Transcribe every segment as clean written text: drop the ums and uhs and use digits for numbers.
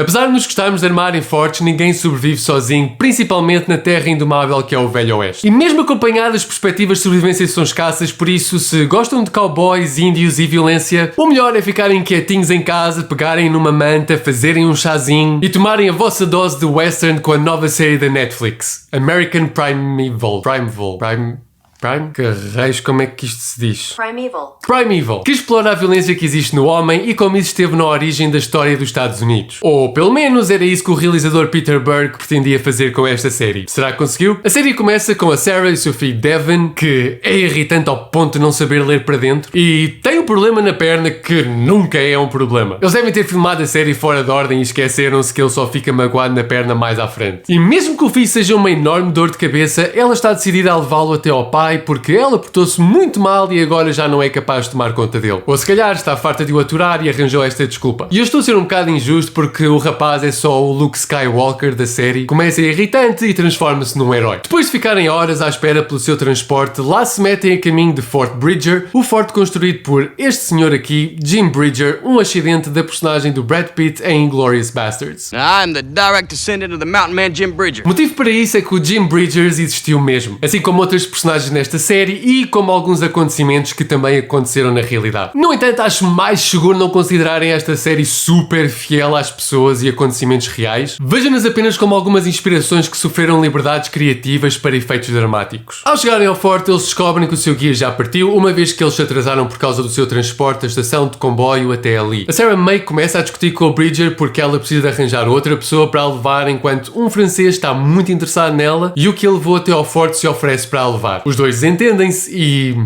Apesar de nos gostarmos de armarem fortes, ninguém sobrevive sozinho, principalmente na terra indomável que é o Velho Oeste. E mesmo acompanhado, as perspectivas de sobrevivência são escassas, por isso, se gostam de cowboys, índios e violência, o melhor é ficarem quietinhos em casa, pegarem numa manta, fazerem um chazinho e tomarem a vossa dose de western com a nova série da Netflix, American Primeval. Prime? Que raios, como é que isto se diz? Primeval. Que explora a violência que existe no homem e como isso esteve na origem da história dos Estados Unidos. Ou, pelo menos, era isso que o realizador Peter Berg pretendia fazer com esta série. Será que conseguiu? A série começa com a Sarah e o seu filho Devin, que é irritante ao ponto de não saber ler para dentro, e tem um problema na perna que nunca é um problema. Eles devem ter filmado a série fora de ordem e esqueceram-se que ele só fica magoado na perna mais à frente. E mesmo que o filho seja uma enorme dor de cabeça, ela está decidida a levá-lo até ao pai porque ela portou-se muito mal e agora já não é capaz de tomar conta dele. Ou se calhar está farta de o aturar e arranjou esta desculpa. E eu estou a ser um bocado injusto porque o rapaz é só o Luke Skywalker da série, começa irritante e transforma-se num herói. Depois de ficarem horas à espera pelo seu transporte, lá se metem a caminho de Fort Bridger, o forte construído por este senhor aqui, Jim Bridger, um ascendente da personagem do Brad Pitt em Inglourious Basterds. I'm the direct descendant of the mountain man Jim Bridger. O motivo para isso é que o Jim Bridgers existiu mesmo, assim como outros personagens nesta série e como alguns acontecimentos que também aconteceram na realidade. No entanto, acho mais seguro não considerarem esta série super fiel às pessoas e acontecimentos reais. Vejam-nas apenas como algumas inspirações que sofreram liberdades criativas para efeitos dramáticos. Ao chegarem ao forte, eles descobrem que o seu guia já partiu, uma vez que eles se atrasaram por causa do seu transporte da estação de comboio até ali. A Sarah May começa a discutir com o Bridger porque ela precisa de arranjar outra pessoa para a levar, enquanto um francês está muito interessado nela e o que ele levou até ao forte se oferece para a levar. Os dois entendem-se e...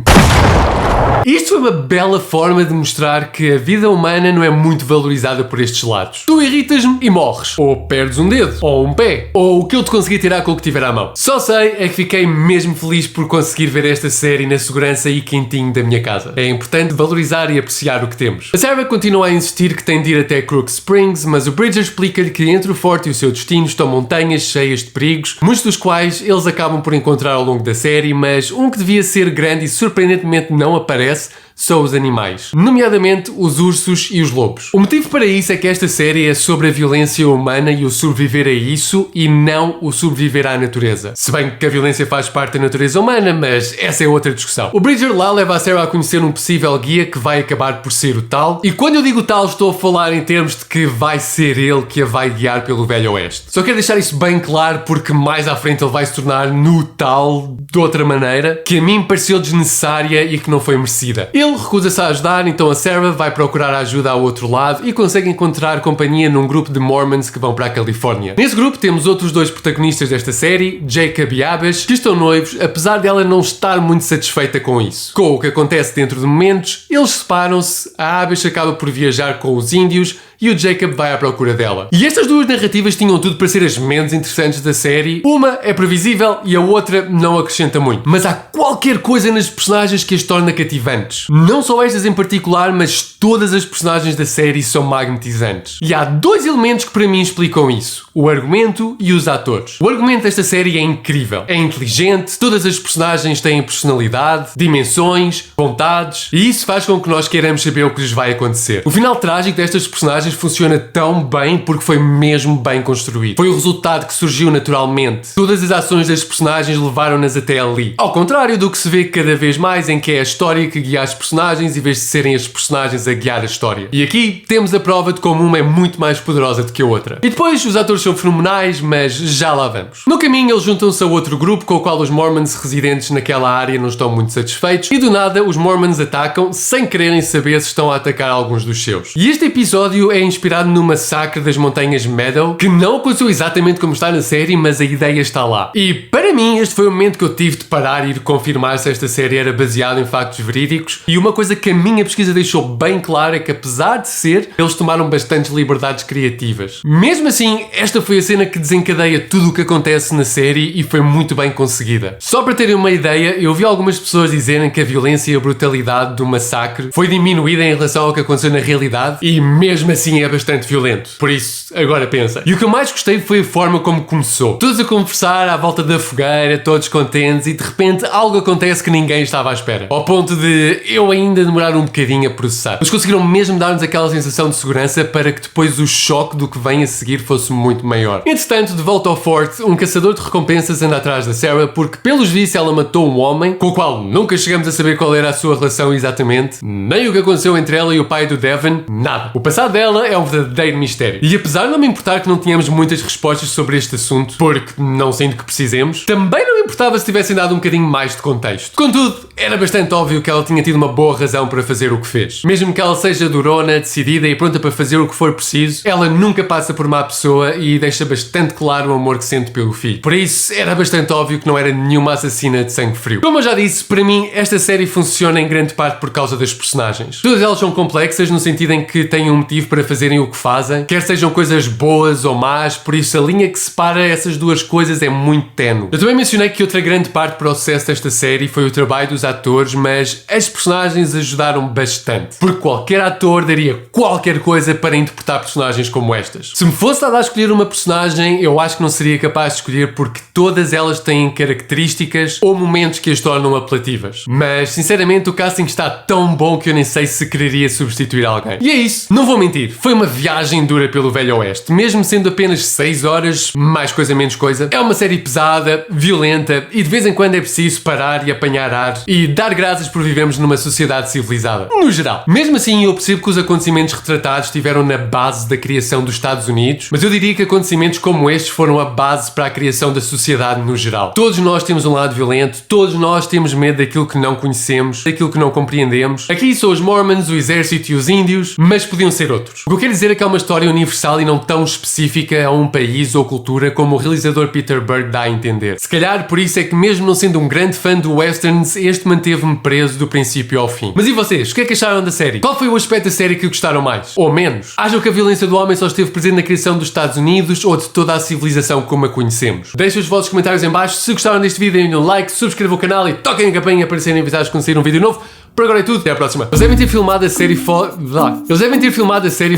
Isto foi uma bela forma de mostrar que a vida humana não é muito valorizada por estes lados. Tu irritas-me e morres. Ou perdes um dedo. Ou um pé. Ou o que eu te consegui tirar com o que tiver à mão. Só sei é que fiquei mesmo feliz por conseguir ver esta série na segurança e quentinho da minha casa. É importante valorizar e apreciar o que temos. A Sarah continua a insistir que tem de ir até Crook Springs, mas o Bridger explica-lhe que entre o forte e o seu destino estão montanhas cheias de perigos, muitos dos quais eles acabam por encontrar ao longo da série, mas um que devia ser grande e surpreendentemente não aparece são os animais, nomeadamente os ursos e os lobos. O motivo para isso é que esta série é sobre a violência humana e o sobreviver a isso e não o sobreviver à natureza. Se bem que a violência faz parte da natureza humana, mas essa é outra discussão. O Bridger lá leva a Sarah a conhecer um possível guia que vai acabar por ser o tal, e quando eu digo tal estou a falar em termos de que vai ser ele que a vai guiar pelo Velho Oeste. Só quero deixar isso bem claro porque mais à frente ele vai se tornar no tal de outra maneira que a mim pareceu desnecessária e que não foi merecida. Ele recusa-se a ajudar, então a Sarah vai procurar ajuda ao outro lado e consegue encontrar companhia num grupo de Mormons que vão para a Califórnia. Nesse grupo temos outros dois protagonistas desta série, Jacob e Abbas, que estão noivos, apesar dela não estar muito satisfeita com isso. Com o que acontece dentro de momentos, eles separam-se, a Abbas acaba por viajar com os índios e o Jacob vai à procura dela. E estas duas narrativas tinham tudo para ser as menos interessantes da série. Uma é previsível e a outra não acrescenta muito. Mas há qualquer coisa nas personagens que as torna cativantes. Não só estas em particular, mas todas as personagens da série são magnetizantes. E há dois elementos que para mim explicam isso: o argumento e os atores. O argumento desta série é incrível. É inteligente, todas as personagens têm personalidade, dimensões, vontades, e isso faz com que nós queiramos saber o que lhes vai acontecer. O final trágico destas personagens funciona tão bem porque foi mesmo bem construído. Foi o resultado que surgiu naturalmente. Todas as ações das personagens levaram-nas até ali. Ao contrário do que se vê cada vez mais, em que é a história que guia as personagens em vez de serem as personagens a guiar a história. E aqui temos a prova de como uma é muito mais poderosa do que a outra. E depois, os atores são fenomenais, mas já lá vamos. No caminho, eles juntam-se a outro grupo com o qual os Mormons residentes naquela área não estão muito satisfeitos e do nada os Mormons atacam sem quererem saber se estão a atacar alguns dos seus. E este episódio é inspirado no massacre das montanhas Meadow, que não aconteceu exatamente como está na série, mas a ideia está lá. E para mim, este foi o momento que eu tive de parar e de confirmar se esta série era baseada em factos verídicos. E uma coisa que a minha pesquisa deixou bem clara é que, apesar de ser, eles tomaram bastantes liberdades criativas. Mesmo assim, esta foi a cena que desencadeia tudo o que acontece na série e foi muito bem conseguida. Só para terem uma ideia, eu vi algumas pessoas dizerem que a violência e a brutalidade do massacre foi diminuída em relação ao que aconteceu na realidade, e mesmo assim sim é bastante violento. Por isso, agora pensa. E o que eu mais gostei foi a forma como começou. Todos a conversar à volta da fogueira, todos contentes, e de repente algo acontece que ninguém estava à espera. Ao ponto de eu ainda demorar um bocadinho a processar. Eles conseguiram mesmo dar-nos aquela sensação de segurança para que depois o choque do que vem a seguir fosse muito maior. Entretanto, de volta ao forte, um caçador de recompensas anda atrás da Sarah porque, pelos vistos, ela matou um homem com o qual nunca chegamos a saber qual era a sua relação exatamente, nem o que aconteceu entre ela e o pai do Devon, nada. O passado dela é um verdadeiro mistério. E apesar de não me importar que não tínhamos muitas respostas sobre este assunto, porque não sinto que precisemos, também não me importava se tivessem dado um bocadinho mais de contexto. Contudo, era bastante óbvio que ela tinha tido uma boa razão para fazer o que fez. Mesmo que ela seja durona, decidida e pronta para fazer o que for preciso, ela nunca passa por má pessoa e deixa bastante claro o amor que sente pelo filho. Por isso, era bastante óbvio que não era nenhuma assassina de sangue frio. Como eu já disse, para mim, esta série funciona em grande parte por causa das personagens. Todas elas são complexas no sentido em que têm um motivo para fazerem o que fazem, quer sejam coisas boas ou más, por isso a linha que separa essas duas coisas é muito ténue. Eu também mencionei que outra grande parte para o sucesso desta série foi o trabalho dos atores, mas as personagens ajudaram bastante, porque qualquer ator daria qualquer coisa para interpretar personagens como estas. Se me fosse dado a escolher uma personagem, eu acho que não seria capaz de escolher porque todas elas têm características ou momentos que as tornam apelativas. Mas, sinceramente, o casting está tão bom que eu nem sei se quereria substituir alguém. E é isso, não vou mentir, foi uma viagem dura pelo Velho Oeste, mesmo sendo apenas 6 horas, mais coisa menos coisa. É uma série pesada, violenta e de vez em quando é preciso parar e apanhar ar e dar graças por vivermos numa sociedade civilizada, no geral. Mesmo assim, eu percebo que os acontecimentos retratados estiveram na base da criação dos Estados Unidos, mas eu diria que acontecimentos como estes foram a base para a criação da sociedade no geral. Todos nós temos um lado violento, todos nós temos medo daquilo que não conhecemos, daquilo que não compreendemos. Aqui são os Mormons, o exército e os índios, mas podiam ser outros. O que eu quero dizer é que é uma história universal e não tão específica a um país ou cultura como o realizador Peter Berg dá a entender. Se calhar por isso é que, mesmo não sendo um grande fã do westerns, este manteve-me preso do princípio ao fim. Mas e vocês? O que é que acharam da série? Qual foi o aspecto da série que gostaram mais? Ou menos? Acham que a violência do homem só esteve presente na criação dos Estados Unidos ou de toda a civilização como a conhecemos? Deixem os vossos comentários em baixo. Se gostaram deste vídeo, deem um like, subscrevam o canal e toquem a campainha para serem avisados quando sair um vídeo novo. Por agora é tudo, até à próxima. Eles devem ter filmado a série fora...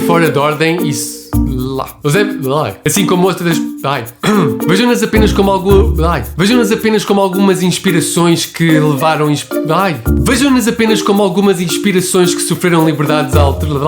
fora de ordem e... Assim como outras... Vejam-nas apenas como algumas inspirações que levaram... Vejam-nas apenas como algumas inspirações que sofreram liberdades alteradas...